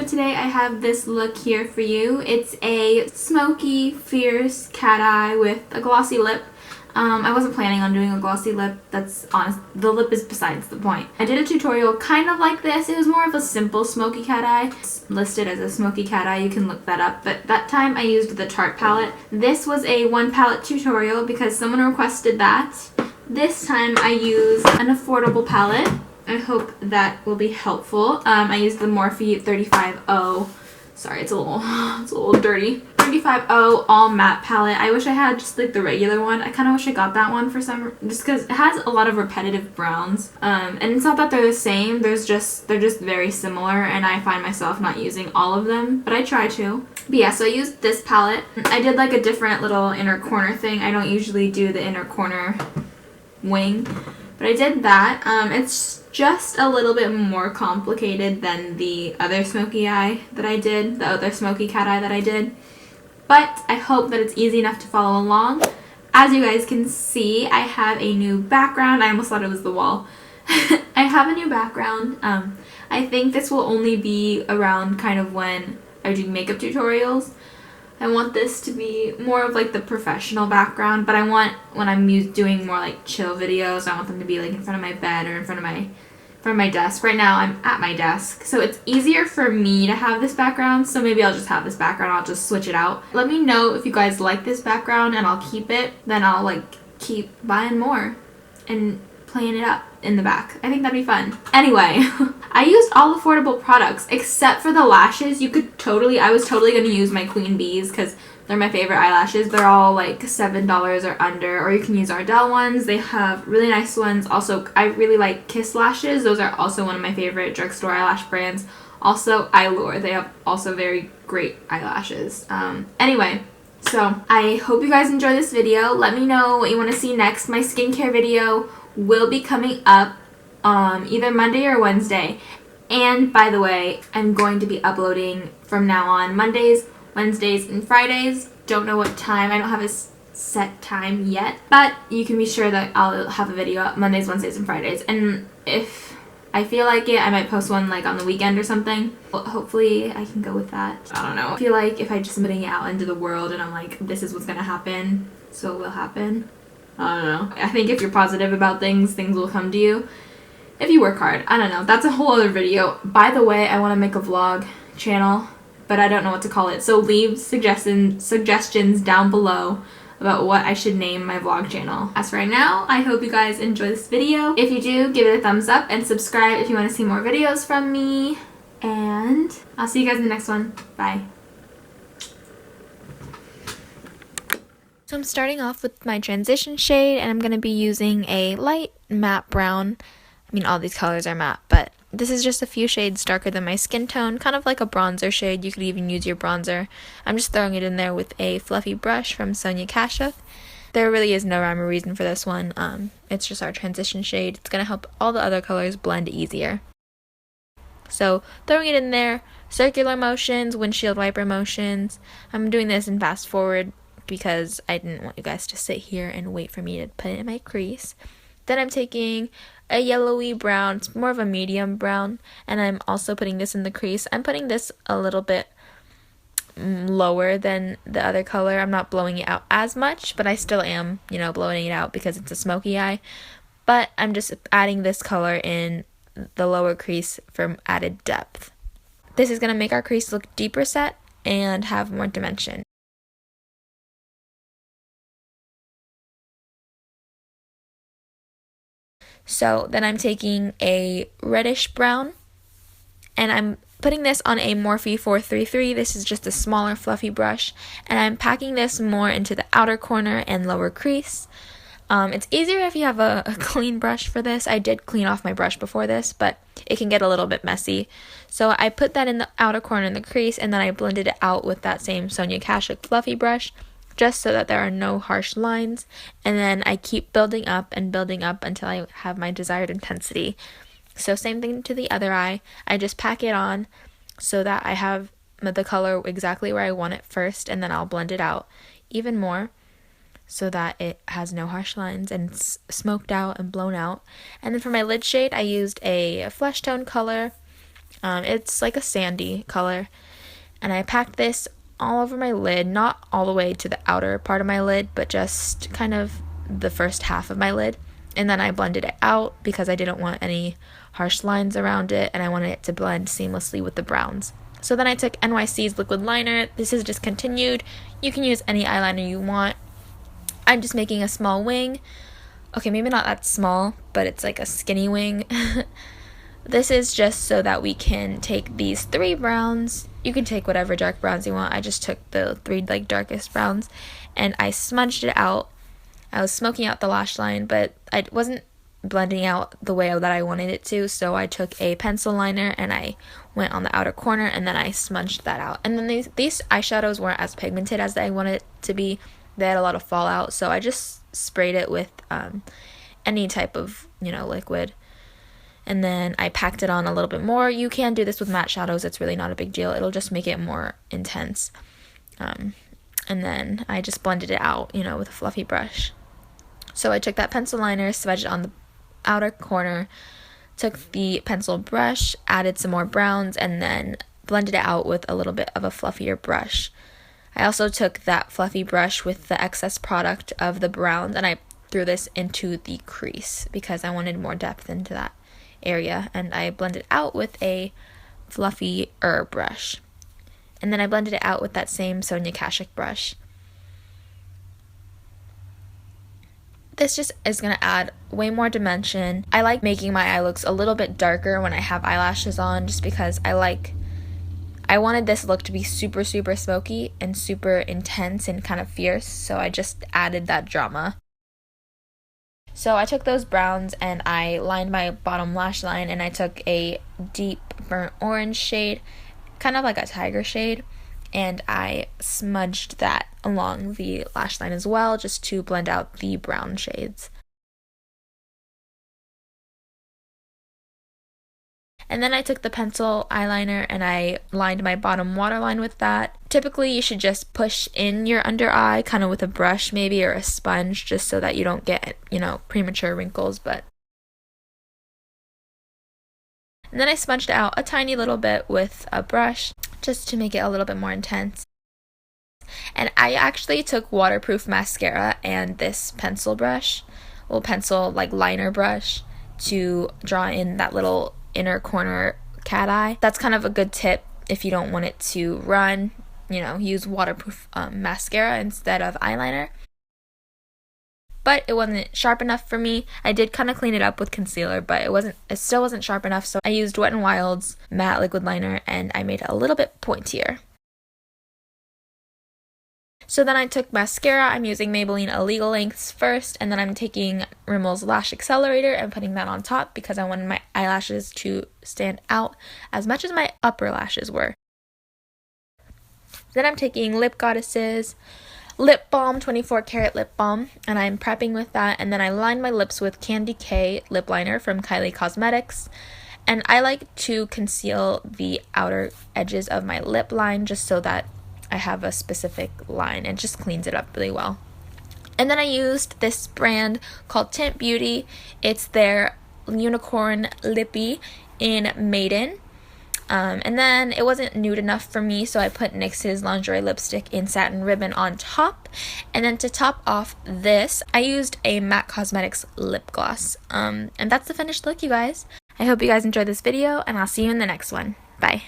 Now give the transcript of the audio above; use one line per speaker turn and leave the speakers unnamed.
today I have this look here for you. It's a smoky, fierce cat eye with a glossy lip. I wasn't planning on doing a glossy lip, that's honest, the lip is besides the point. I did a tutorial kind of like this. It was more of a simple smoky cat eye. It's listed as a smoky cat eye, you can look that up, but that time I used the Tarte palette. This was a one palette tutorial because someone requested that. This time I used an affordable palette. I hope that will be helpful. I used the Morphe 350. Sorry, it's a little dirty. 350 all matte palette. I wish I had just like the regular one. I kind of wish I got that one for some, just because it has a lot of repetitive browns. And it's not that they're the same. They're just very similar, and I find myself not using all of them, but I try to. But yeah, so I used this palette. I did like a different little inner corner thing. I don't usually do the inner corner wing, but I did that. It's just a little bit more complicated than the other smoky eye that I did, the other smoky cat eye that I did, but I hope that it's easy enough to follow along. As you guys can see, I have a new background. I almost thought it was the wall. I have a new background. I think this will only be around kind of when I do makeup tutorials. I want this to be more of like the professional background, but I want, when I'm doing more like chill videos, I want them to be like in front of my bed or in front of my desk. Right now I'm at my desk, so it's easier for me to have this background, so maybe I'll just have this background. I'll just switch it out. Let me know if you guys like this background and I'll keep it. Then I'll like keep buying more and playing it up in the back. I think that'd be fun. Anyway, I used all affordable products except for the lashes. I was totally going to use my Queen Bees because they're my favorite eyelashes. They're all like $7 or under, or you can use Ardell ones. They have really nice ones. Also, I really like Kiss lashes. Those are also one of my favorite drugstore eyelash brands. Also, Eylure. They have also very great eyelashes. Anyway, so I hope you guys enjoy this video. Let me know what you want to see next. My skincare video will be coming up either Monday or Wednesday. And by the way, I'm going to be uploading from now on Mondays, Wednesdays, and Fridays. Don't know what time. I don't have a set time yet, but you can be sure that I'll have a video up Mondays, Wednesdays, and Fridays. And if I feel like it, I might post one like on the weekend or something. Well, hopefully I can go with that. I don't know. I feel like if I just putting it out into the world and I'm like, this is what's gonna happen, so it will happen. I don't know. I think if you're positive about things, things will come to you. If you work hard. I don't know. That's a whole other video. By the way, I want to make a vlog channel, but I don't know what to call it. So leave suggestions down below about what I should name my vlog channel. As for right now, I hope you guys enjoy this video. If you do, give it a thumbs up and subscribe if you want to see more videos from me. And I'll see you guys in the next one. Bye. So I'm starting off with my transition shade, and I'm going to be using a light matte brown. I mean, all these colors are matte, but this is just a few shades darker than my skin tone, kind of like a bronzer shade. You could even use your bronzer. I'm just throwing it in there with a fluffy brush from Sonia Kashuk. There really is no rhyme or reason for this one. It's just our transition shade. It's going to help all the other colors blend easier. So throwing it in there, circular motions, windshield wiper motions. I'm doing this in fast forward because I didn't want you guys to sit here and wait for me to put it in my crease. Then I'm taking a yellowy brown, it's more of a medium brown, and I'm also putting this in the crease. I'm putting this a little bit lower than the other color. I'm not blowing it out as much, but I still am, blowing it out because it's a smoky eye. But I'm just adding this color in the lower crease for added depth. This is going to make our crease look deeper set and have more dimension. So then I'm taking a reddish brown, and I'm putting this on a Morphe 433. This is just a smaller fluffy brush, and I'm packing this more into the outer corner and lower crease. It's easier if you have a clean brush for this. I did clean off my brush before this, but it can get a little bit messy. So I put that in the outer corner in the crease, and then I blended it out with that same Sonia Kashuk fluffy brush, just so that there are no harsh lines, and then I keep building up until I have my desired intensity. So same thing to the other eye. I just pack it on so that I have the color exactly where I want it first, and then I'll blend it out even more so that it has no harsh lines and it's smoked out and blown out. And then for my lid shade, I used a flesh tone color
It's like a sandy color. And I packed this all over my lid, not all the way to the outer part of my lid, but just kind of the first half of my lid. And then I blended it out because I didn't want any harsh lines around it, and I wanted it to blend seamlessly with the browns. So then I took NYC's liquid liner. This is discontinued. You can use any eyeliner you want. I'm just making a small wing. Okay, maybe not that small, but it's like a skinny wing. This is just so that we can take these 3 browns. You can take whatever dark browns you want. I just took the 3 like darkest browns and I smudged it out. I was smoking out the lash line, but I wasn't blending out the way that I wanted it to, so I took a pencil liner and I went on the outer corner and then I smudged that out. And then these eyeshadows weren't as pigmented as I wanted it to be. They had a lot of fallout, so I just sprayed it with any type of, liquid. And then I packed it on a little bit more. You can do this with matte shadows. It's really not a big deal. It'll just make it more intense. And then I just blended it out, with a fluffy brush. So I took that pencil liner, smudged it on the outer corner, took the pencil brush, added some more browns, and then blended it out with a little bit of a fluffier brush. I also took that fluffy brush with the excess product of the browns, and I threw this into the crease because I wanted more depth into that area, and I blended it out with a fluffy brush. And then I blended it out with that same Sonia Kashuk brush. This just is going to add way more dimension. I like making my eye looks a little bit darker when I have eyelashes on, just because I wanted this look to be super, super smoky and super intense and kind of fierce, so I just added that drama. So I took those browns and I lined my bottom lash line, and I took a deep burnt orange shade, kind of like a tiger shade, and I smudged that along the lash line as well, just to blend out the brown shades. And then I took the pencil eyeliner and I lined my bottom waterline with that. Typically, you should just push in your under eye, kind of with a brush maybe, or a sponge, just so that you don't get, premature wrinkles, And then I smudged out a tiny little bit with a brush, just to make it a little bit more intense. And I actually took waterproof mascara and this pencil liner brush, to draw in that little inner corner cat eye. That's kind of a good tip if you don't want it to run, use waterproof mascara instead of eyeliner. But it wasn't sharp enough for me. I did kind of clean it up with concealer, but it still wasn't sharp enough, so I used Wet n Wild's matte liquid liner and I made it a little bit pointier. So then I took mascara. I'm using Maybelline Illegal Lengths first, and then I'm taking Rimmel's Lash Accelerator and putting that on top because I wanted my eyelashes to stand out as much as my upper lashes were. Then I'm taking Lip Goddess's Lip Balm, 24 karat lip balm, and I'm prepping with that, and then I lined my lips with Candy K lip liner from Kylie Cosmetics. And I like to conceal the outer edges of my lip line just so that I have a specific line, and just cleans it up really well. And then I used this brand called Tint Beauty. It's their Unicorn Lippy in Maiden. And then it wasn't nude enough for me, so I put NYX's Lingerie Lipstick in Satin Ribbon on top. And then to top off this, I used a MAC Cosmetics lip gloss. And that's the finished look, you guys. I hope you guys enjoyed this video, and I'll see you in the next one. Bye.